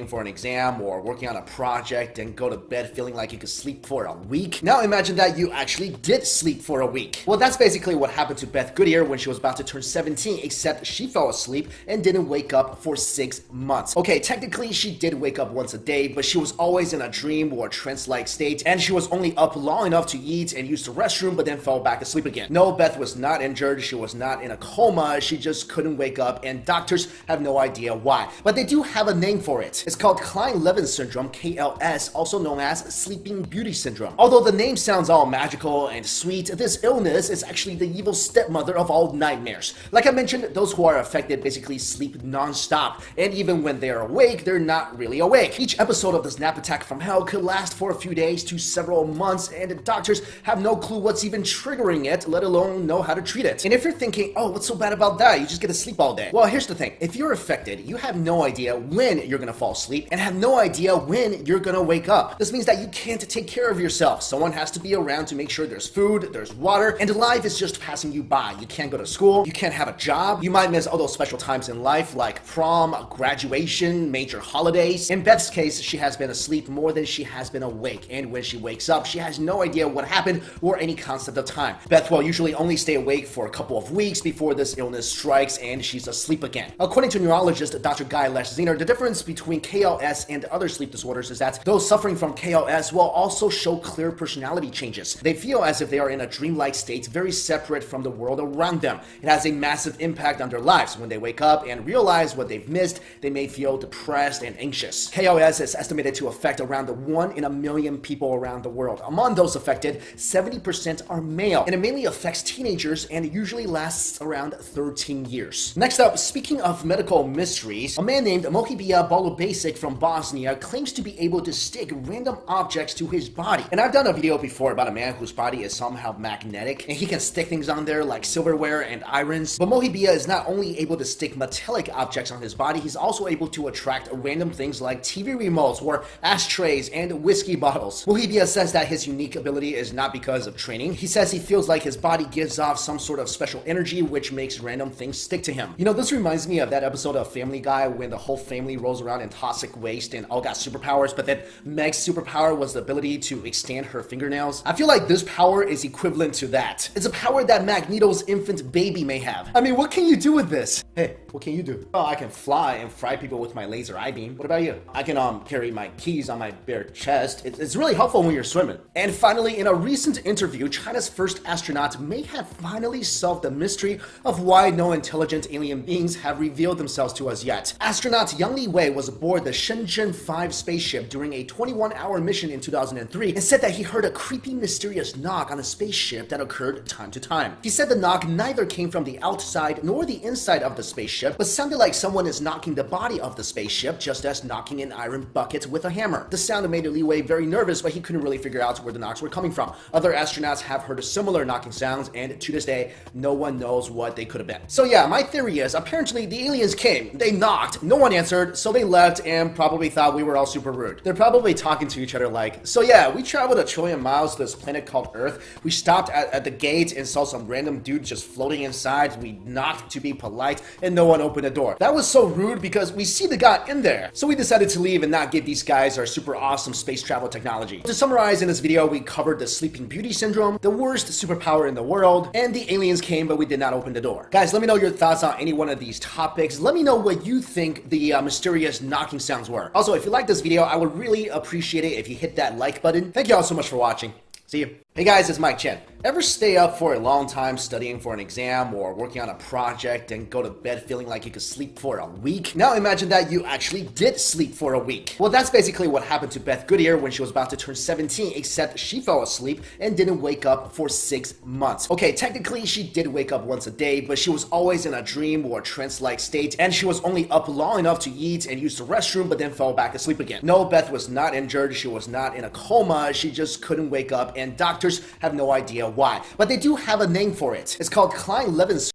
for an exam or working on a project and go to bed feeling like you could sleep for a week. Now imagine that you actually did sleep for a week. Well, that's basically what happened to Beth Goodyear when she was about to turn 17, except she fell asleep and didn't wake up for 6 months. Okay, technically she did wake up once a day, but she was always in a dream or trance-like state, and she was only up long enough to eat and use the restroom, but then fell back asleep again. No, Beth was not injured, she was not in a coma, she just couldn't wake up, and doctors have no idea why. But they do have a name for it. It's called Kleine-Levin syndrome, KLS, also known as Sleeping Beauty syndrome. Although the name sounds all magical and sweet, this illness is actually the evil stepmother of all nightmares. Like I mentioned, those who are affected basically sleep non-stop, and even when they're awake, they're not really awake. Each episode of this nap attack from hell could last for a few days to several months, and doctors have no clue what's even triggering it, let alone know how to treat it. And if you're thinking, oh, what's so bad about that? You just get to sleep all day. Well, here's the thing. If you're affected, you have no idea when you're gonna fall asleep and have no idea when you're gonna wake up. This means that you can't take care of yourself. Someone has to be around to make sure there's food, there's water, and life is just passing you by. You can't go to school, you can't have a job, you might miss all those special times in life like prom, graduation, major holidays. In Beth's case, she has been asleep more than she has been awake, and when she wakes up, she has no idea what happened or any concept of time. Beth will usually only stay awake for a couple of weeks before this illness strikes and she's asleep again. According to neurologist Dr. Guy Leschziner, the difference between KLS and other sleep disorders is that those suffering from KLS will also show clear personality changes. They feel as if they are in a dreamlike state, very separate from the world around them. It has a massive impact on their lives. When they wake up and realize what they've missed, they may feel depressed and anxious. KLS is estimated to affect around 1 in a million people around the world. Among those affected, 70% are male, and it mainly affects teenagers and usually lasts around 13 years. Next up, speaking of medical mysteries, a man named Mohibia Bolobasic from Bosnia claims to be able to stick random objects to his body. And I've done a video before about a man whose body is somehow magnetic, and he can stick things on there like silverware and irons. But Mohibia is not only able to stick metallic objects on his body, he's also able to attract random things like TV remotes or ashtrays and whiskey bottles. Mohibia says that his unique ability is not because of training. He says he feels like his body gives off some sort of special energy which makes random things stick to him. You know, this reminds me of that episode of Family Guy when the whole family rolls around in toxic waste and all got superpowers, but then Meg's superpower was the ability to extend her fingernails. I feel like this power is equivalent to that. It's a power that Magneto's infant baby may have. I mean, what can you do with this? Hey, what can you do? Oh, I can fly and fry people with my laser eye beam. What about you? I can carry my keys on my bare chest. It's really helpful when you're swimming. And finally, in a recent interview, China's first astronaut may have finally solved the mystery of why no intelligent alien beings have revealed themselves to us yet. Astronaut Yang Li Wei was aboard the Shenzhen 5 spaceship during a 21-hour mission in 2003 and said that he heard a creepy, mysterious knock on a spaceship that occurred time to time. He said the knock neither came from the outside nor the inside of the spaceship, but sounded like someone is knocking the body of the spaceship, just as knocking an iron bucket with a hammer. The sound made Li Wei very nervous, but he couldn't really figure out where the knocks were coming from. Other astronauts have heard similar knocking sounds, and to this day, no one knows what they could have been. So yeah, my theory is apparently the aliens came, they knocked, no one answered, so they left and probably thought we were all super rude. They're probably talking to each other like, so yeah, we traveled 1 trillion miles to this planet called Earth. We stopped at the gate and saw some random dude just floating inside. We knocked to be polite and no one opened the door. That was so rude because we see the guy in there. So we decided to leave and not give these guys our super awesome space travel technology. To summarize, in this video, we covered the Sleeping Beauty syndrome, the worst superpower in the world, and the aliens came but we did not open the door. Guys, let me know your thoughts on any one of these topics. Let me know what you think the mysterious knocking sounds were. Also, if you like this video, I would really appreciate it if you hit that like button. Thank you all so much for watching. See you. Hey guys, it's Mike Chen. Ever stay up for a long time studying for an exam or working on a project and go to bed feeling like you could sleep for a week? Now imagine that you actually did sleep for a week. Well, that's basically what happened to Beth Goodyear when she was about to turn 17, except she fell asleep and didn't wake up for 6 months. Okay, technically she did wake up once a day, but she was always in a dream or trance-like state, and she was only up long enough to eat and use the restroom, but then fell back asleep again. No, Beth was not injured, she was not in a coma, she just couldn't wake up, and doctors have no idea why. But they do have a name for it. It's called Kleine-Levin